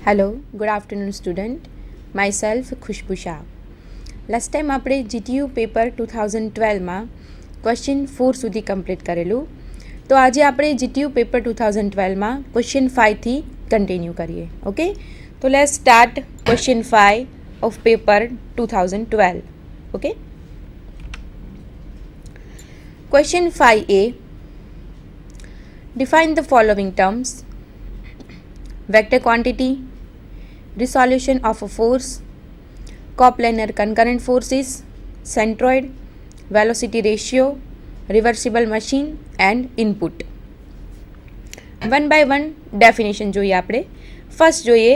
Hello, good afternoon student. Myself Khushbu Shah. Last time આપણે GTU paper 2012માં question 4 સુધી complete કરેલું. તો આજે આપણે GTU પેપર 2012માં ક્વેશ્ચન 5થી કન્ટિન્યુ કરીએ. ઓકે, તો let's start question 5 of paper 2012. Okay, question 5A, define the following terms: vector quantity, resolution of a force, coplanar concurrent forces, centroid, velocity ratio, reversible machine and input. One by one definition જોઈએ આપણે. First જોઈએ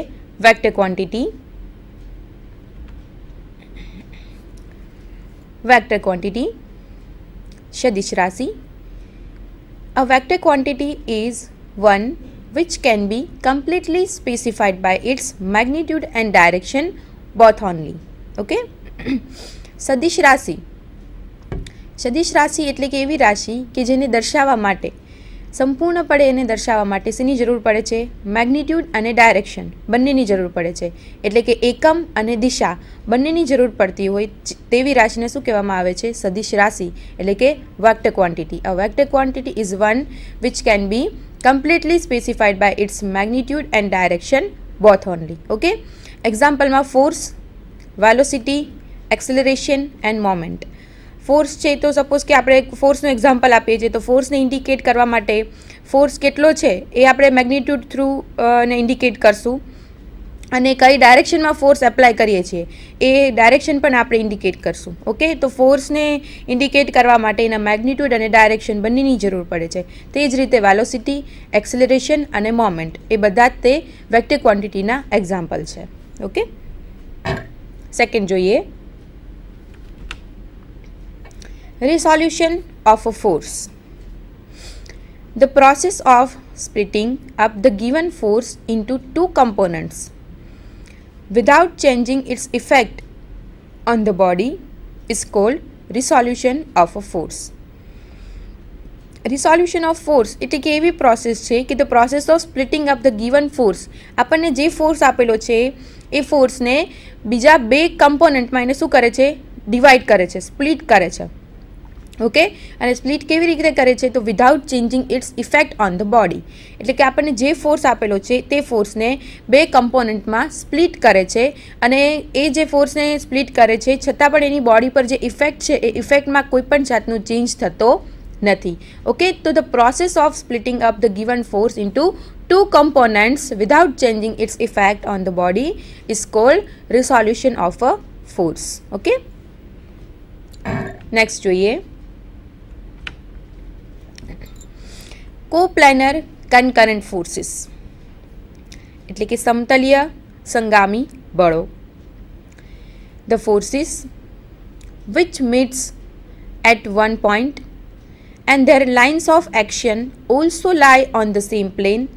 vector quantity. Vector quantity સદિશ રાશિ. A vector quantity is one which can be completely specified by its magnitude and direction both only. Okay? સદિશ રાશિ. સદિશ રાશિ એટલે કે એવી રાશિ કે જેને દર્શાવવા માટે સંપૂર્ણપણે એને દર્શાવવા માટે શેની જરૂર પડે છે? મેગ્નિટ્યુડ અને ડાયરેક્શન બંનેની જરૂર પડે છે. એટલે કે એકમ અને દિશા બંનેની જરૂર પડતી હોય તેવી રાશિને શું કહેવામાં આવે છે? સદિશ રાશિ એટલે કે vector quantity. A vector quantity is one which can be completely specified by its magnitude and direction both only. Okay, એક્ઝામ્પલમાં force, velocity, acceleration and moment. Force છે તો સપોઝ કે આપણે ફોર્સનું એક્ઝામ્પલ આપીએ છીએ તો ફોર્સને ઇન્ડિકેટ કરવા માટે ફોર્સ કેટલો છે એ આપણે મેગ્નિટ્યુડ થ્રુ ને ઇન્ડિકેટ કરશું, અને કઈ ડાયરેક્શનમાં ફોર્સ એપ્લાય કરીએ છીએ એ ડાયરેક્શન પણ આપણે ઇન્ડિકેટ કરશું. ઓકે, તો ફોર્સને ઇન્ડિકેટ કરવા માટે એના મેગ્નિટ્યુડ અને ડાયરેક્શન બંનેની જરૂર પડે છે. તે જ રીતે વેલોસિટી, એક્સેલરેશન અને મોમેન્ટ એ બધા જ તે વેક્ટર ક્વોન્ટિટીના એક્ઝામ્પલ છે. ઓકે, સેકન્ડ જોઈએ resolution of a force. The process of splitting up the given force into two components without changing its effect on the body is called resolution of a force. Resolution of force એટલે કે એવી process છે કે the process of splitting up the given force, આપણને જે force આપેલો છે એ ફોર્સને બીજા બે કમ્પોનન્ટમાં એને શું કરે છે? ડિવાઈડ કરે છે, સ્પ્લિટ કરે છે. ઓકે, અને સ્પ્લિટ કેવી રીતે કરે છે? તો without changing its effect on the body. એટલે કે આપણને જે ફોર્સ આપેલો છે તે ફોર્સને બે કમ્પોનન્ટમાં સ્પ્લિટ કરે છે, અને એ જે ફોર્સને સ્પ્લિટ કરે છે છતાં પણ એની બોડી પર જે ઇફેક્ટ છે એ ઇફેક્ટમાં કોઈ પણ જાતનો ચેન્જ થતો નથી. ઓકે, તો the process of splitting up the given force into two components without changing its effect on the body is called resolution of a force. Okay, next જોઈએ કોપ્લેનર કનકરન્ટ ફોર્સિસ એટલે કે સમતલીય સંગામી બળો. The forces which meets at one point and their lines of action also lie on the same plane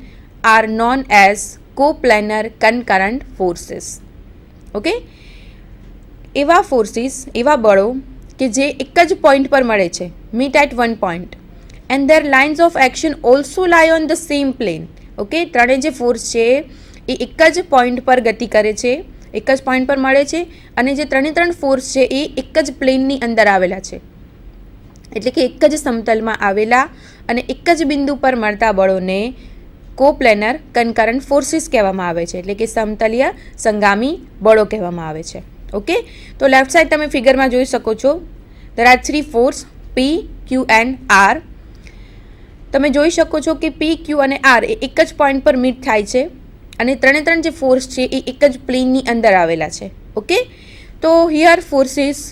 are known as coplanar concurrent forces. Okay, એવા forces, એવા બળો કે જે એક જ પોઈન્ટ પર મળે છે, meet at one point, and their lines of action also lie on the same plane. Okay, ત્રણેય જે ફોર્સ છે એ એક જ પોઈન્ટ પર ગતિ કરે છે, એક જ પોઈન્ટ પર મળે છે, અને જે ત્રણ ફોર્સ છે એ એક જ પ્લેનની અંદર આવેલા છે. એટલે કે એક જ સમતલમાં આવેલા અને એક જ બિંદુ પર મળતા બળોને કોપ્લેનર કનકરન્ટ ફોર્સિસ કહેવામાં આવે છે, એટલે કે સમતલીય સંગામી બળો કહેવામાં આવે છે. ઓકે, તો લેફ્ટ સાઈડ તમે ફિગરમાં જોઈ શકો છો, there are three force P, Q and R. તમે જોઈ શકો છો કે P, Q અને R એ એક જ પોઈન્ટ પર મીટ થાય છે, અને ત્રણ જે ફોર્સ છે એ એક જ પ્લેનની અંદર આવેલા છે. ઓકે, તો here forces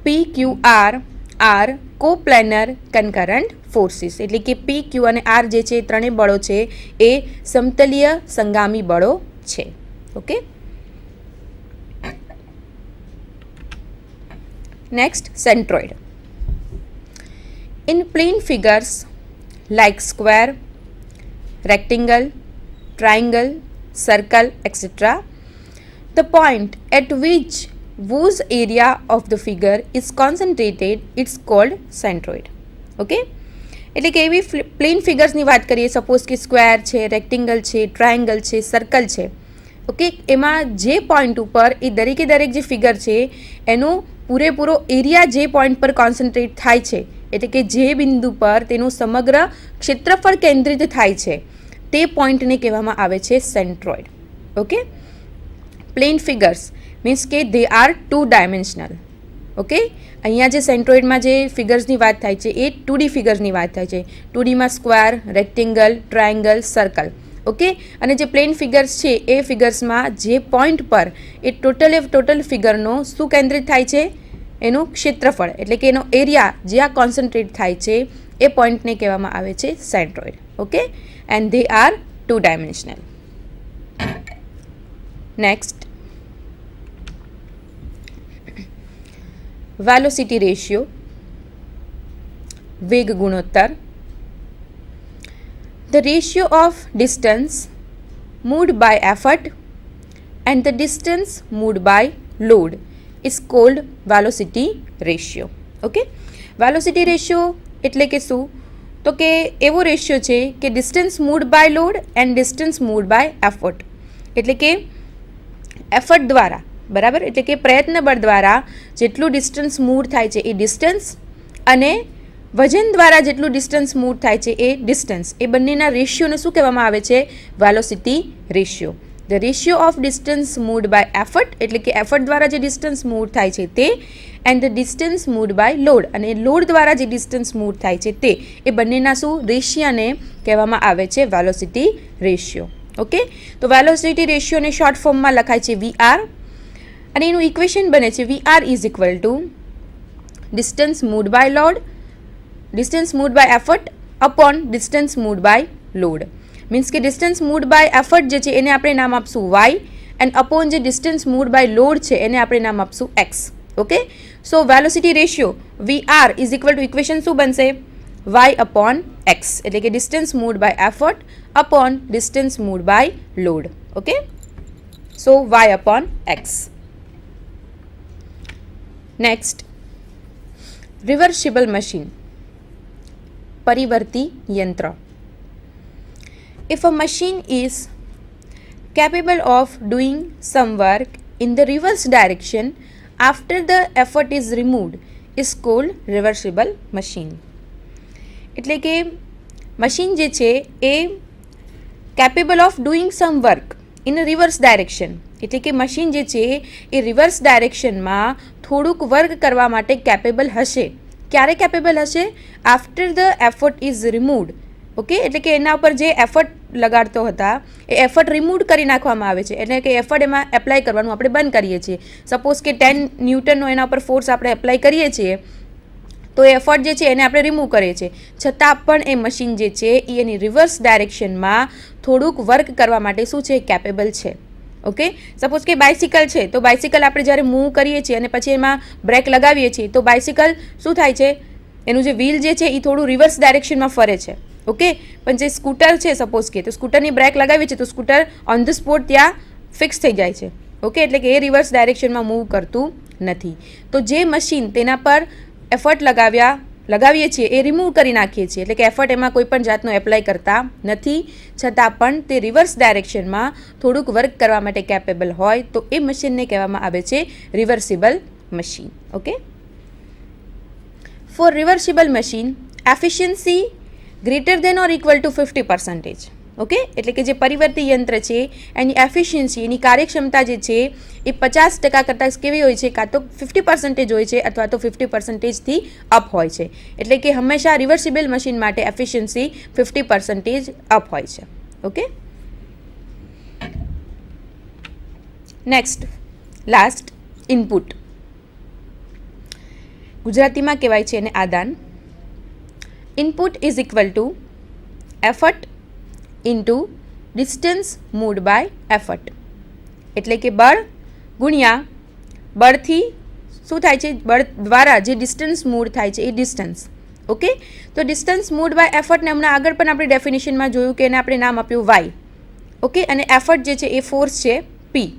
P, Q, R are coplanar concurrent forces. એટલે કે P, Q અને R જે છે એ ત્રણેય બળો છે એ સમતલીય સંગામી બળો છે. Okay, next centroid. In plane figures like square, rectangle, triangle, circle, etc., the point at which whose area of the figure is concentrated is called centroid. Okay, એટલે કે એવી પ્લેન ફિગર્સની વાત કરીએ, સપોઝ કે સ્ક્વેર છે, રેક્ટેંગલ છે, triangle છે, circle છે. ઓકે, એમાં જે પોઈન્ટ ઉપર એ દરેકે દરેક જે ફિગર છે એનો પૂરેપૂરો એરિયા જે પોઈન્ટ પર કોન્સન્ટ્રેટ થાય છે, એટલે કે જે બિંદુ પર તેનું સમગ્ર ક્ષેત્રફળ કેન્દ્રિત થાય છે તે પોઈન્ટને કહેવામાં આવે છે centroid. Okay, plane figures means કે દે આર 2 ડાયમેન્શનલ. ઓકે, અહીંયા જે સેન્ટ્રોઇડમાં જે ફિગર્સની વાત થાય છે એ 2D ફિગર્સની વાત થાય છે. 2Dમાં square, rectangle, triangle, circle. Okay, અને જે પ્લેન ફિગર્સ છે એ ફિગર્સમાં જે પોઈન્ટ પર એ ટોટલ ફિગરનો શું કેન્દ્રિત થાય છે, એનું ક્ષેત્રફળ એટલે કે એનો એરિયા જ્યાં કોન્સન્ટ્રેટ થાય છે એ પોઈન્ટને કહેવામાં આવે છે centroid. Okay, and they are 2 dimensional. Next, velocity ratio, વેગ ગુણોત્તર. The ratio of distance moved by effort and the distance moved by load is called velocity ratio. Okay, velocity ratio એટલે કે શું, તો કે એવો રેશિયો છે કે distance moved by load and distance moved by effort. એટલે કે એફર્ટ દ્વારા, બરાબર, એટલે કે પ્રયત્ન બળ દ્વારા જેટલું ડિસ્ટન્સ મૂવ થાય છે એ ડિસ્ટન્સ, અને વજન દ્વારા જેટલું ડિસ્ટન્સ મૂવ થાય છે એ ડિસ્ટન્સ, એ બંનેના રેશિયોને શું કહેવામાં આવે છે, velocity ratio. The ratio of distance moved by effort એટલે કે એફર્ટ દ્વારા જે ડિસ્ટન્સ મૂવ થાય છે તે, and the distance moved by load અને લોડ દ્વારા જે ડિસ્ટન્સ મૂવ થાય છે તે, એ બંનેના શું રેશિયાને કહેવામાં આવે છે વેલોસિટી રેશિયો. ઓકે, તો વેલોસિટી રેશિયોને શોર્ટ ફોર્મમાં લખાય છે VR, અને એનું ઇક્વેશન બને છે VR is equal to distance moved by load, distance moved by effort upon distance moved by load. Means કે ડિસ્ટન્સ મૂવ્ડ બાય એફર્ટ જે છે એને આપણે નામ આપશું y, એન્ડ અપોન જે ડિસ્ટન્સ મૂવ્ડ બાય લોડ છે એને આપણે નામ આપશું x. Okay, so velocity ratio VR is equal to equation શું બનશે, y અપોન x, એટલે કે distance moved by effort upon distance moved by load. Okay, so y upon x. Next, reversible machine, પરિવર્તી યંત્ર. If a machine is capable of doing some work in the reverse direction after the effort is removed is called reversible machine. એટલે કે machine જે છે એ capable of doing some work in a reverse direction, એટલે કે machine જે છે એ reverse ડાયરેક્શનમાં થોડુંક work કરવા માટે કેપેબલ હશે. ક્યારે કેપેબલ હશે, after the effort is removed. Okay, એટલે કે એના ઉપર જે એફર્ટ લગાડતો હતા એ એફર્ટ રિમૂવ કરી નાખવામાં આવે છે, એટલે કે એફર્ટ એમાં એપ્લાય કરવાનું આપણે બંધ કરીએ છીએ. સપોઝ કે 10 ન્યૂટનનો એના ઉપર ફોર્સ આપણે એપ્લાય કરીએ છીએ તો એ એફર્ટ જે છે એને આપણે રિમૂવ કરીએ છીએ, છતાં પણ એ મશીન જે છે એ એની રિવર્સ ડાયરેક્શનમાં થોડુંક વર્ક કરવા માટે શું છે, કેપેબલ છે. ઓકે, સપોઝ કે બાઇસિકલ છે તો બાઇસિકલ આપણે જ્યારે મૂવ કરીએ છીએ અને પછી એમાં બ્રેક લગાવીએ છીએ તો બાઇસિકલ શું થાય છે, એનું જે વ્હીલ જે છે એ થોડું રિવર્સ ડાયરેક્શનમાં ફરે છે. ઓકે, પણ જે સ્કૂટર છે સપોઝ કે, તો સ્કૂટરની બ્રેક લગાવી છે તો સ્કૂટર ઓન ધ સ્પોટ ત્યાં ફિક્સ થઈ જાય છે. ઓકે, એટલે કે એ રિવર્સ ડાયરેક્શનમાં મૂવ કરતું નથી. તો જે મશીન તેના પર એફર્ટ લગાવીએ છીએ એ રિમૂવ કરી નાખીએ છીએ, એટલે કે એફર્ટ એમાં કોઈ પણ જાતનો એપ્લાય કરતા નથી, છતાં પણ તે રિવર્સ ડાયરેક્શનમાં થોડુંક વર્ક કરવા માટે કેપેબલ હોય તો એ મશીનને કહેવામાં આવે છે reversible machine. Okay, for reversible machine efficiency greater than or equal to 50%. Okay, એટલે કે જે પરિવર્તી યંત્ર છે એની એફિશિયન્સી, એની કાર્યક્ષમતા જે છે એ 50% કરતાં કેવી હોય છે, કાં તો 50% હોય છે અથવા તો 50%થી અપ હોય છે. એટલે કે હંમેશા રિવર્સિબલ મશીન માટે એફિશિયન્સી 50% અપ હોય છે. Okay, next, last, input. ગુજરાતીમાં કહેવાય છે એને આદાન. Input is equal to effort into distance moved by effort. એટલે કે બળ ગુણ્યા બળથી શું થાય છે, બળ દ્વારા જે ડિસ્ટન્સ મૂવ થાય છે એ ડિસ્ટન્સ. ઓકે, તો ડિસ્ટન્સ મૂવ્ડ બાય એફર્ટને હમણાં આગળ પણ આપણે ડેફિનેશનમાં જોયું કે એને આપણે નામ આપ્યું વાય. ઓકે, અને એફર્ટ જે છે એ ફોર્સ છે P.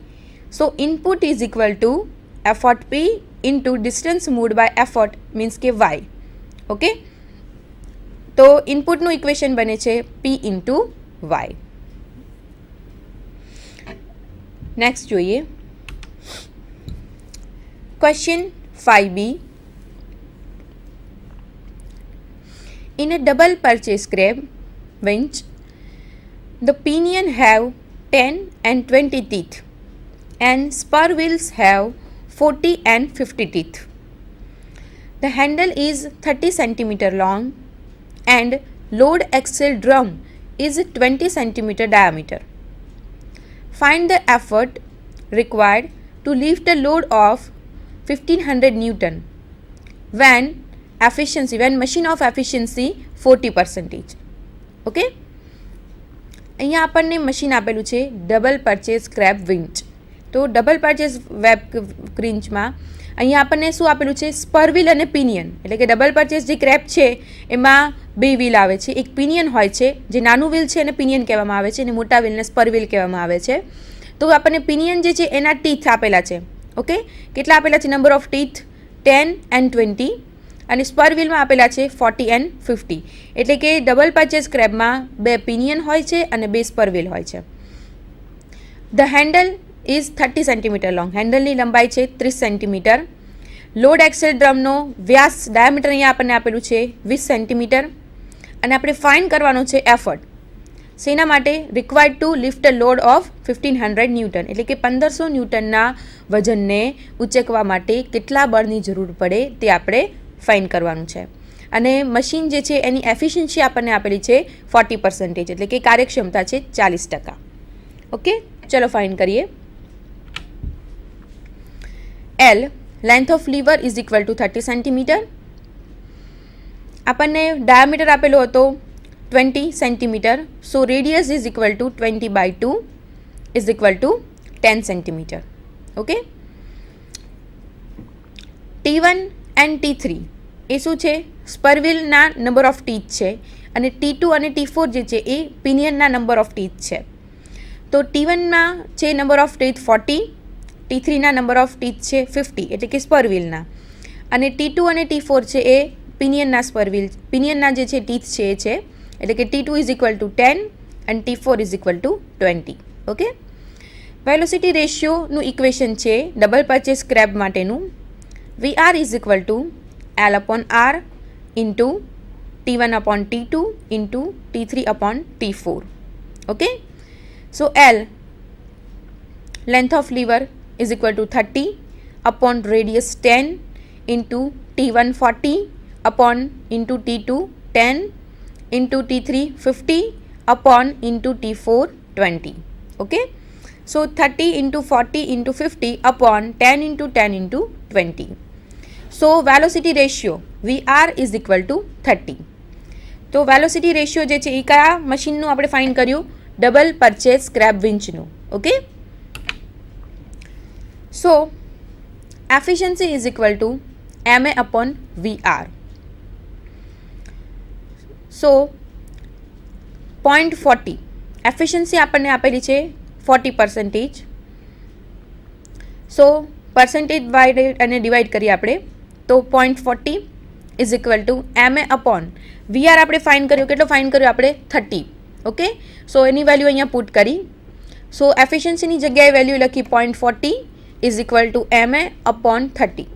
So input is equal to effort P into distance moved by effort means કે વાય. ઓકે, તો ઇનપુટનું ઇક્વેશન બને છે પી ઇન્ટુ વાય. નેક્સ્ટ જોઈએ question 5B. In a double purchase crab winch, the pinion have 10 and 20 teeth and spur wheels have 40 and 50 teeth. The handle is 30 cm long and load axle drum is 20 cm diameter. Find the effort required to lift a load of 1500 Newton when machine of efficiency 40%. Okay, અહીંયા આપણને machine આપેલું છે double purchase crab વિંચ. તો double purchase web ક્રિંચમાં અહીંયા આપણને શું આપેલું છે? સ્પર વ્હીલ અને પિનિયન. એટલે કે ડબલ પરચેસ જે ક્રેબ છે એમાં બે વ્હીલ આવે છે. એક પિનિયન હોય છે જે નાનું વ્હીલ છે એને પિનિયન કહેવામાં આવે છે અને મોટા વ્હીલને સ્પર વ્હીલ કહેવામાં આવે છે. તો આપણને પિનિયન જે છે એના ટીથ આપેલા છે. ઓકે, કેટલા આપેલા છે? નંબર ઓફ ટીથ 10 and 20 અને સ્પર વ્હીલમાં આપેલા છે 40 and 50. એટલે કે ડબલ પરચેસ ક્રેબમાં બે પિનિયન હોય છે અને બે સ્પર વ્હીલ હોય છે. The handle is 30 centimetre long. હેન્ડલની લંબાઈ છે 30 સેન્ટીમીટર. લોડ એક્સેલ ડ્રમનો વ્યાસ ડાયામીટર અહીંયા આપણને આપેલું છે 20 સેન્ટીમીટર. અને આપણે ફાઇન્ડ કરવાનો છે એફર્ટ. શેના માટે? Required to lift a load of 1500 newton. એટલે કે 1500 ન્યૂટનના વજનને ઉચકવા માટે કેટલા બળની જરૂર પડે તે આપણે ફાઇન કરવાનું છે. અને મશીન જે છે એની એફિશિયન્સી આપણને આપેલી છે 40%. એટલે કે કાર્યક્ષમતા છે 40%. ઓકે, ચલો ફાઇન કરીએ. L length of lever is equal to 30 centimetre. આપણને ડાયામીટર આપેલો હતો 20 centimetre. So radius is equal to 20/2 is equal to 10 centimetre. Okay, T1 and T3 એ શું છે? સ્પર વ્હીલના નંબર ઓફ ટીથ છે અને T2 અને T4 જે છે એ પિનિયનના નંબર ઓફ ટીથ છે. તો T1માં છે નંબર ઓફ ટીથ 40, T3ના નંબર ઓફ ટીથ છે 50 એટલે કે સ્પર વ્હીલના, અને T2 અને T4 છે એ પિનિયનના જે છે ટીથ છે એ છે. એટલે કે T2 ઇઝ ઇક્વલ ટુ 10 અને T4 is equal to 20. Okay, velocity રેશિયોનું ઇક્વેશન છે ડબલ પરચેસ ક્રેબ માટેનું. VR is equal to L upon R into T1 upon T2 into T3 upon T4. Okay, so L length of lever is equal to 30 upon radius 10 into T1 40 upon into T2 10 into T3 50 upon into T4 20. Okay, so 30 into 40 into 50 upon 10 into 10 into 20. So velocity ratio VR is equal to 30. તો velocity ratio જે છે એ કયા મશીનનું આપણે find કર્યું? Double purchase crab વિંચનું. Okay, so efficiency is equal to MA upon VR. So 0.40 efficiency આપણને આપેલી છે 40%. સો પર્સન્ટેજ અને ડિવાઈડ કરીએ આપણે તો 0.40 is equal to MA upon VR આપણે ફાઇન્ડ કર્યું. કેટલો ફાઇન્ડ કર્યો આપણે? 30. ઓકે, સો એની વેલ્યુ અહીંયા પુટ કરી. સો એફિશિયન્સીની જગ્યાએ વેલ્યુ લખી 0.40 is equal to MA upon 30.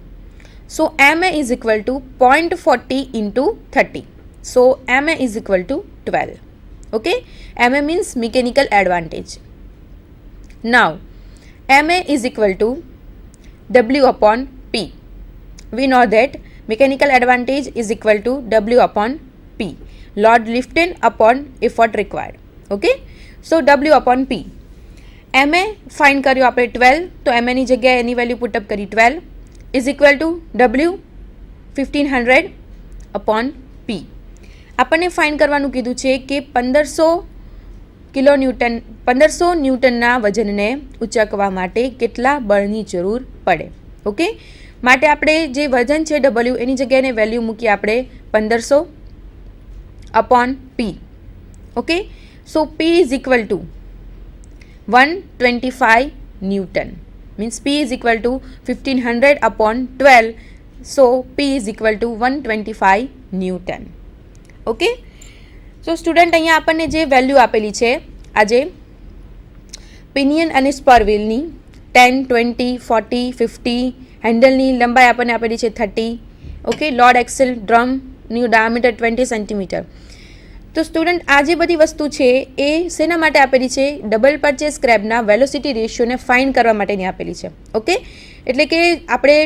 So MA is equal two 0.40 into 30. So MA is equal two 12. Okay, MA means mechanical advantage. Now MA is equal two W upon P. We know that mechanical advantage is equal to W upon P. Load lifted upon effort required. Okay, so W upon P. MA find કર્યો આપણે 12. તો MA ની જગ્યાએ એની value put up કરી 12 is equal to W 1500 upon P. આપણને find કરવાનું કીધું છે કે 1500 ન્યૂટનના વજનને ઉચકવા માટે કેટલા બળની જરૂર પડે. ઓકે, માટે આપણે જે વજન છે W એની જગ્યાએ વેલ્યુ મૂકી આપણે 1500 upon P. Okay, so P is equal two 125 newton. Means P is equal two 1500 upon 12. So P is equal two 125 newton. Okay, so student અહીંયા આપણને જે વેલ્યુ આપેલી છે આજે પિનિયન અને સ્પર વ્હીલની 10, 20, 40, 50, હેન્ડલની લંબાઈ આપણને આપેલી છે 30. ઓકે, લોડ એક્સેલ ડ્રમની ડાયામીટર 20 સેન્ટીમીટર. તો સ્ટુડન્ટ આ જે બધી વસ્તુ છે એ શેના માટે આપેલી છે? ડબલ પરચેસ સ્ક્રેપના વેલોસિટી રેશિયોને ફાઇન્ડ કરવા માટેની આપેલી છે. ઓકે, એટલે કે આપણે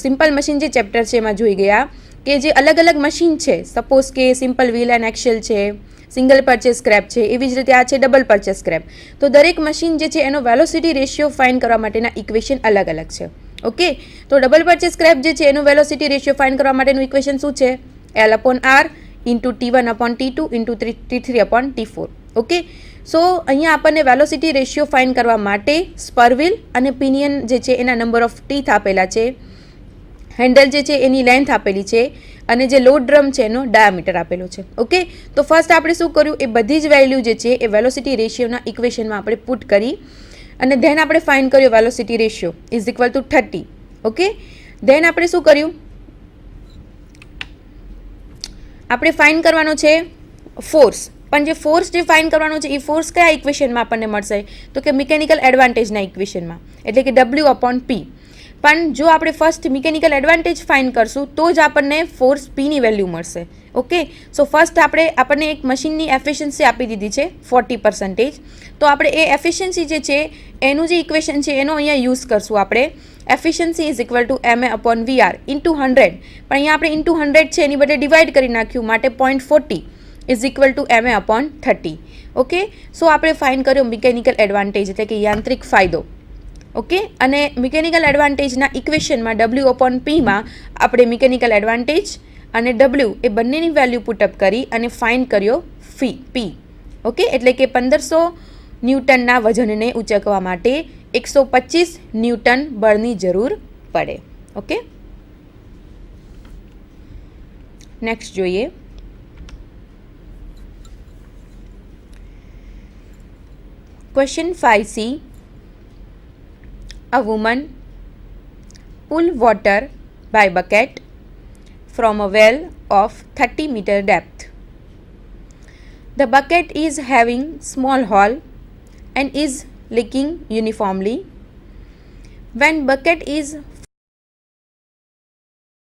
સિમ્પલ મશીન જે ચેપ્ટર છે એમાં જોઈ ગયા કે જે અલગ અલગ મશીન છે, સપોઝ કે સિમ્પલ વ્હીલ એન્ડ એક્સેલ છે, સિંગલ પરચેસ સ્ક્રેપ છે, એવી જ રીતે આ છે ડબલ પરચેસ સ્ક્રેપ. તો દરેક મશીન જે છે એનો વેલોસિટી રેશિયો ફાઇન્ડ કરવા માટેના ઇક્વેશન અલગ અલગ છે. ઓકે, તો ડબલ પરચેસ સ્ક્રેપ જે છે એનું વેલોસિટી રેશિયો ફાઇન્ડ કરવા માટેનું ઇક્વેશન શું છે? L/R into T1/T2 into T3/T4. Okay, સો અહીંયા આપણને વેલોસિટી રેશિયો ફાઇન્ડ કરવા માટે સ્પર વ્હીલ અને પિનિયન જે છે એના નંબર ઓફ ટીથ આપેલા છે, હેન્ડલ જે છે એની લેન્થ આપેલી છે, અને જે લોડ ડ્રમ છે એનો ડાયામીટર આપેલો છે. ઓકે, તો ફર્સ્ટ આપણે શું કર્યું? એ બધી જ વેલ્યુ જે છે એ વેલોસિટી રેશિયોના ઇક્વેશનમાં આપણે પુટ કરી અને ધેન આપણે ફાઇન્ડ કર્યો velocity ratio is equal to 30. Okay, then આપણે શું કર્યું? આપણે ફાઇન્ડ કરવાનો છે ફોર્સ. પણ જે ફોર્સ જે ફાઇન્ડ કરવાનો છે એ ફોર્સ કયા ઇક્વેશનમાં આપણને મળશે? તો કે મિકેનિકલ એડવાન્ટેજના ઇક્વેશનમાં, એટલે કે W/P. પણ જો આપણે ફર્સ્ટ મિકેનિકલ એડવાન્ટેજ ફાઇન્ડ કરશું તો જ આપણને ફોર્સ પીની વેલ્યુ મળશે. ઓકે, સો ફર્સ્ટ આપણને એક મશીનની એફિશિયન્સી આપી દીધી છે 40%. તો આપણે એ એફિશિયન્સી જે છે એનું જે ઇક્વેશન છે એનો અહીંયા યુઝ કરશું આપણે. Efficiency is equal two MA/VR into 100. પણ અહીંયા આપણે ઇન્ટુ 100 છે એની બદલે ડિવાઈડ કરી નાખ્યું, માટે 0.40 is equal to MA/30. Okay, so આપણે ફાઇન્ડ કર્યો મિકેનિકલ એડવાન્ટેજ એટલે કે યાંત્રિક ફાયદો. ઓકે, અને મિકેનિકલ એડવાન્ટેજના ઇક્વેશનમાં W/Pમાં આપણે મિકેનિકલ એડવાન્ટેજ અને W એ બંનેની વેલ્યુ પુટઅપ કરી અને ફાઇન્ડ કર્યો P. ઓકે, એટલે કે 1500 ન્યૂટનના વજનને ઉંચકવા માટે 125 ન્યૂટન બળની જરૂર પડે. ઓકે, નેક્સ્ટ જોઈએ. Question 5C. A woman pull water by bucket from a well of 30 meter depth. The bucket is having small hole and is leaking uniformly. When bucket is